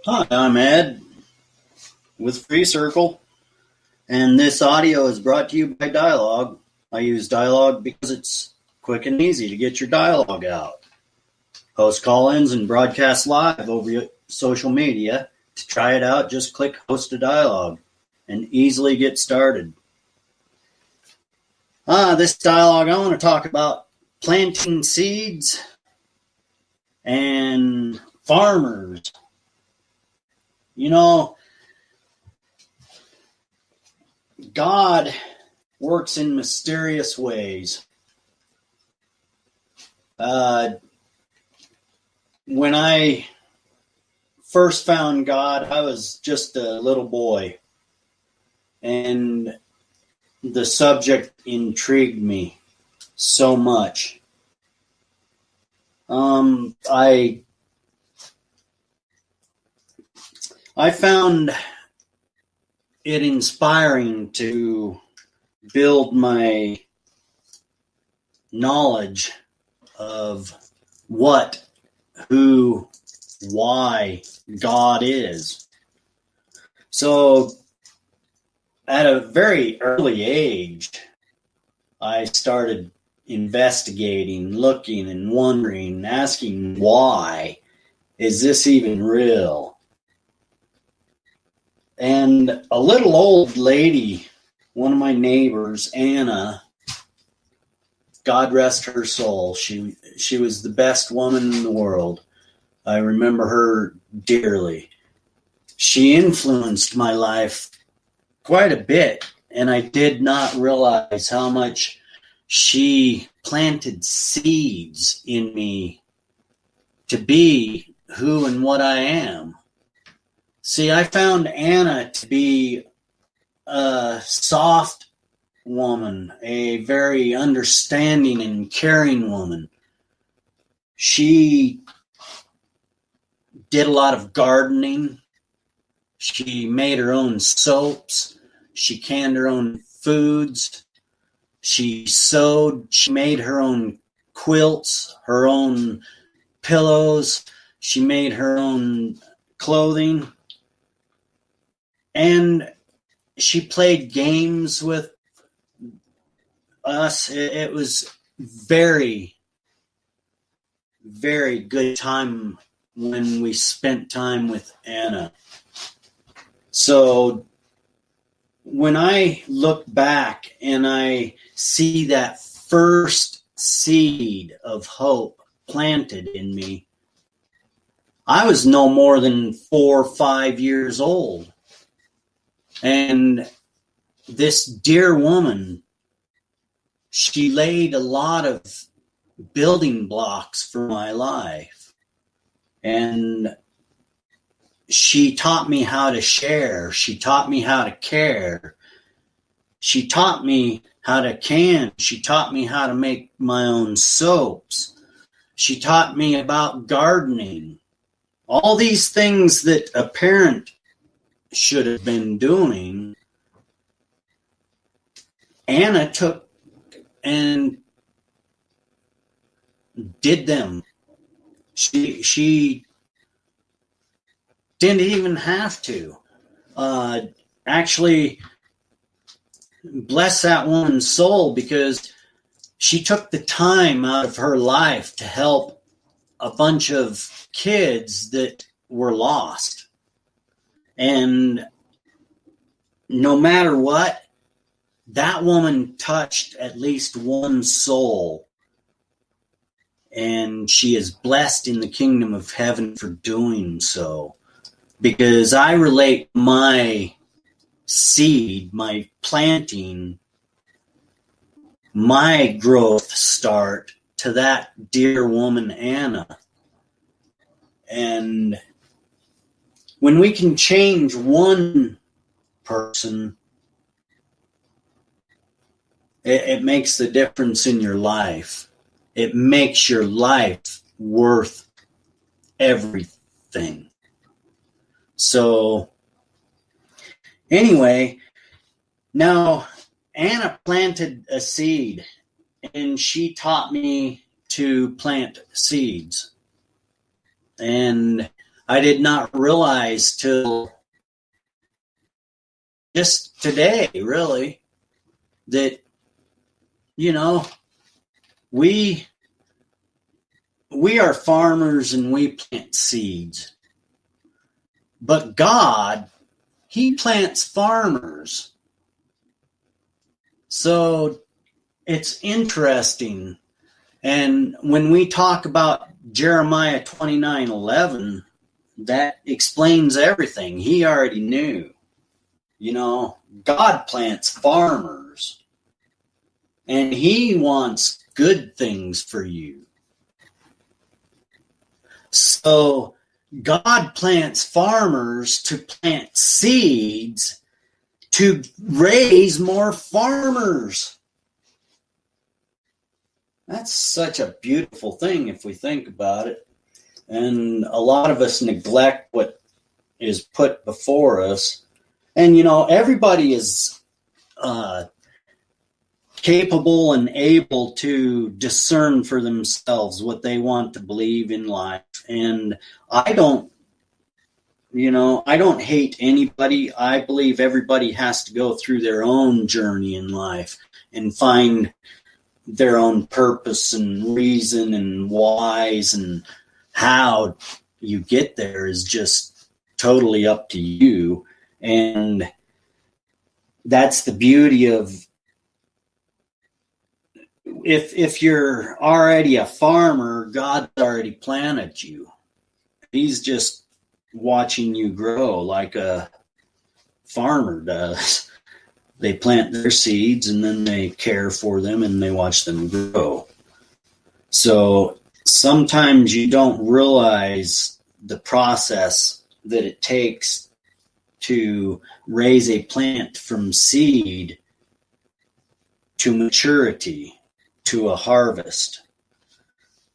Hi, I'm Ed with Free Circle, and this audio is brought to you by Dialogue. I use Dialogue because it's quick and easy to get your dialogue out. Host call-ins and broadcast live over social media. To try it out, just click Host a Dialogue and easily get started. This dialogue, I want to talk about planting seeds and farmers. You know, God works in mysterious ways. When I first found God, I was just a little boy, and the subject intrigued me so much. I found it inspiring to build my knowledge of what, who, why God is. So at a very early age, I started investigating, looking and wondering, asking why. Is this even real? And a little old lady, one of my neighbors, Anna, God rest her soul, she was the best woman in the world. I remember her dearly. She influenced my life quite a bit, and I did not realize how much she planted seeds in me to be who and what I am. See, I found Anna to be a soft woman, a very understanding and caring woman. She did a lot of gardening. She made her own soaps. She canned her own foods. She sewed. She made her own quilts, her own pillows. She made her own clothing. And she played games with us. It was very, very good time when we spent time with Anna. So when I look back and I see that first seed of hope planted in me, I was no more than 4 or 5 years old. And this dear woman, she laid a lot of building blocks for my life. And she taught me how to share. She taught me how to care. She taught me how to can. She taught me how to make my own soaps. She taught me about gardening. All these things that a parent should have been doing, Anna took and did them. She didn't even have to. Actually, bless that woman's soul, because she took the time out of her life to help a bunch of kids that were lost. And no matter what, that woman touched at least one soul. And she is blessed in the kingdom of heaven for doing so. Because I relate my seed, my planting, my growth start to that dear woman, Anna. And when we can change one person, it makes the difference in your life. It makes your life worth everything. So, anyway, now Anna planted a seed, and she taught me to plant seeds. And I did not realize till just today, really, that, you know, we are farmers and we plant seeds. But God, he plants farmers. So it's interesting. And when we talk about Jeremiah 29:11, that explains everything. He already knew. You know, God plants farmers. And he wants good things for you. So God plants farmers to plant seeds to raise more farmers. That's such a beautiful thing if we think about it. And a lot of us neglect what is put before us. And, you know, everybody is capable and able to discern for themselves what they want to believe in life. And I don't hate anybody. I believe everybody has to go through their own journey in life and find their own purpose and reason and whys, and how you get there is just totally up to you. And that's the beauty of, if you're already a farmer, God's already planted you. He's just watching you grow like a farmer does. They plant their seeds and then they care for them and they watch them grow. So sometimes you don't realize the process that it takes to raise a plant from seed to maturity to a harvest.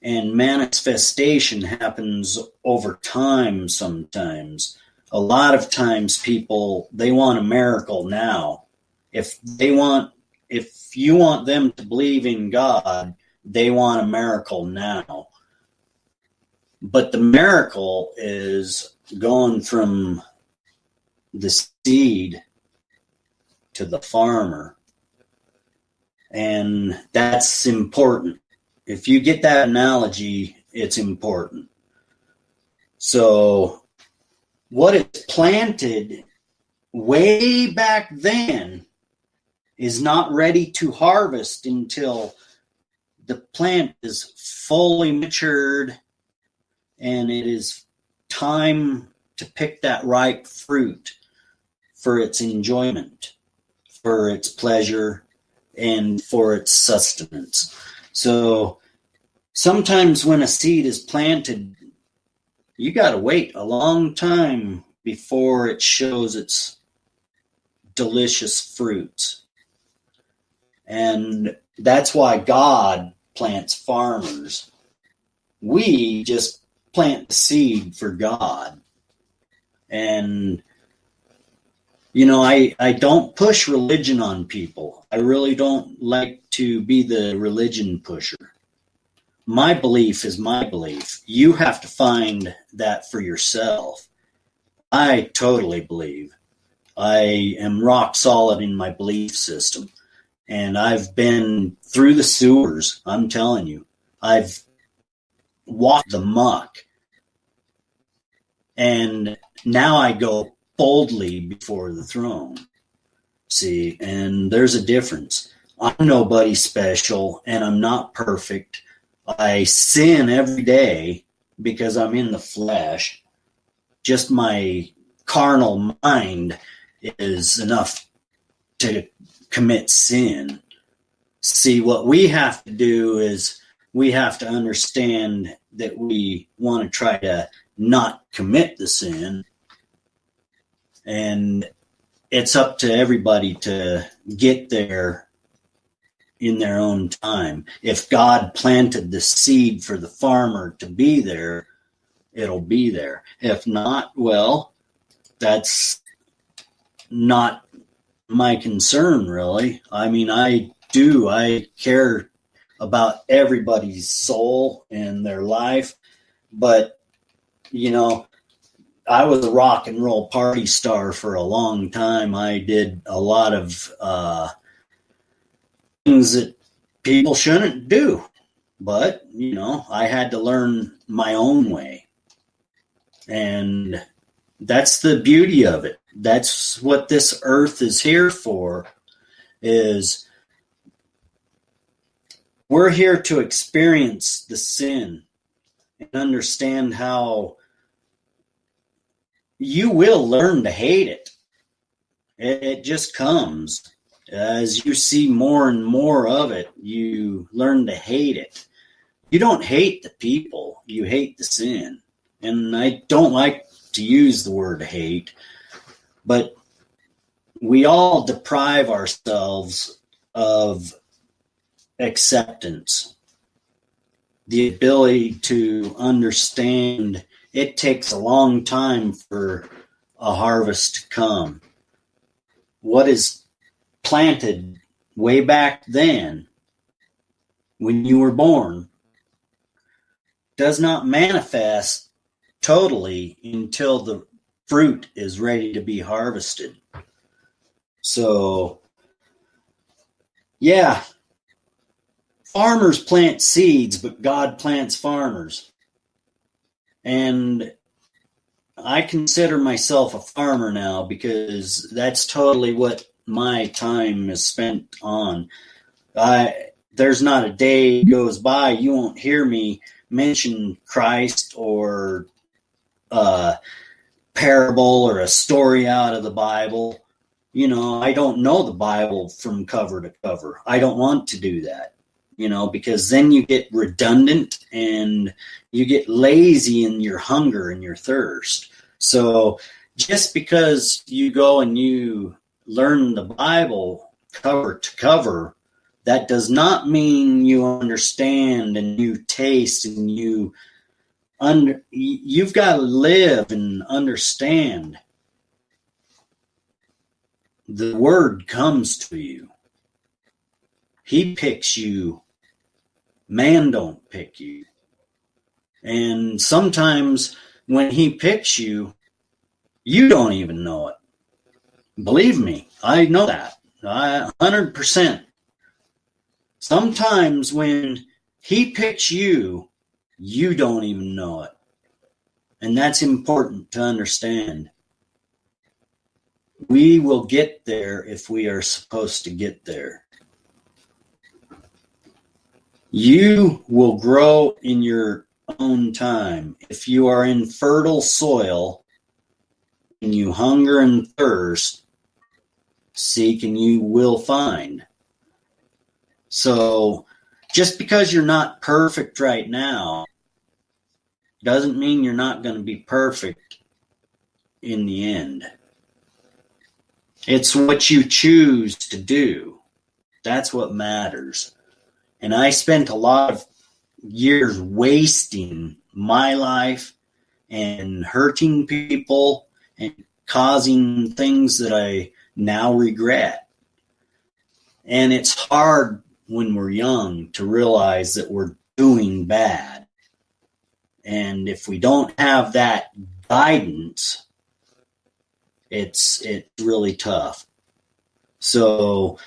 And manifestation happens over time sometimes. A lot of times people, they want a miracle now. If you want them to believe in God, they want a miracle now. But the miracle is going from the seed to the farmer. And that's important. If you get that analogy, it's important. So what is planted way back then is not ready to harvest until the plant is fully matured and it is time to pick that ripe fruit for its enjoyment, for its pleasure, and for its sustenance. So sometimes when a seed is planted, you got to wait a long time before it shows its delicious fruits. And that's why God plants farmers. We just plant the seed for God. And, you know, I don't push religion on people. I really don't like to be the religion pusher. My belief is my belief. You have to find that for yourself. I totally believe. I am rock solid in my belief system. And I've been through the sewers, I'm telling you. I've walked the muck. And now I go boldly before the throne. See, and there's a difference. I'm nobody special, and I'm not perfect. I sin every day because I'm in the flesh. Just my carnal mind is enough to commit sin. See, what we have to do is we have to understand that we want to try to not commit the sin. And it's up to everybody to get there in their own time. If God planted the seed for the farmer to be there, it'll be there. If not, well, that's not my concern, really. I mean, I care about everybody's soul and their life, but, you know, I was a rock and roll party star for a long time. I did a lot of things that people shouldn't do. But, I had to learn my own way. And that's the beauty of it. That's what this earth is here for, is we're here to experience the sin and understand how you will learn to hate it. It just comes. As you see more and more of it, you learn to hate it. You don't hate the people, you hate the sin. And I don't like to use the word hate, but we all deprive ourselves of acceptance, the ability to understand. It takes a long time for a harvest to come. What is planted way back then, when you were born, does not manifest totally until the fruit is ready to be harvested. So, yeah, farmers plant seeds, but God plants farmers. And I consider myself a farmer now, because that's totally what my time is spent on. There's not a day goes by you won't hear me mention Christ or a parable or a story out of the Bible. I don't know the Bible from cover to cover. I don't want to do that, because then you get redundant and you get lazy in your hunger and your thirst. So just because you go and you learn the Bible cover to cover, that does not mean you understand and you taste and you've got to live and understand. The word comes to you. He picks you. Man don't pick you. And sometimes when he picks you, you don't even know it. Believe me, I know that. 100%. Sometimes when he picks you, you don't even know it. And that's important to understand. We will get there if we are supposed to get there. You will grow in your own time. If you are in fertile soil and you hunger and thirst, seek and you will find. So just because you're not perfect right now doesn't mean you're not going to be perfect in the end. It's what you choose to do. That's what matters. And I spent a lot of years wasting my life and hurting people and causing things that I now regret. And it's hard when we're young to realize that we're doing bad. And if we don't have that guidance, it's really tough. So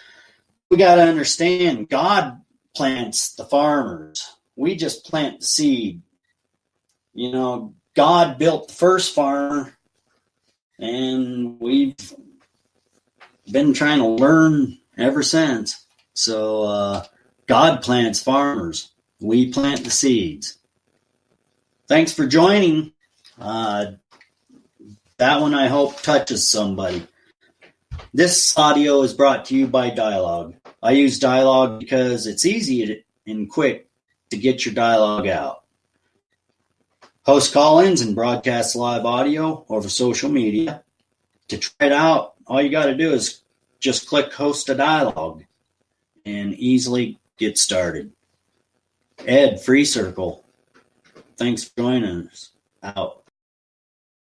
we got to understand, God plants the farmers. We just plant the seed. God built the first farmer, and we've been trying to learn ever since. So God plants farmers. We plant the seeds. Thanks for joining. That one I hope touches somebody. This audio is brought to you by Dialogue. I use Dialogue because it's easy and quick to get your dialogue out. Host call-ins and broadcast live audio over social media. To try it out, all you got to do is just click Host a Dialogue and easily get started. Ed, Free Circle, thanks for joining us. Out.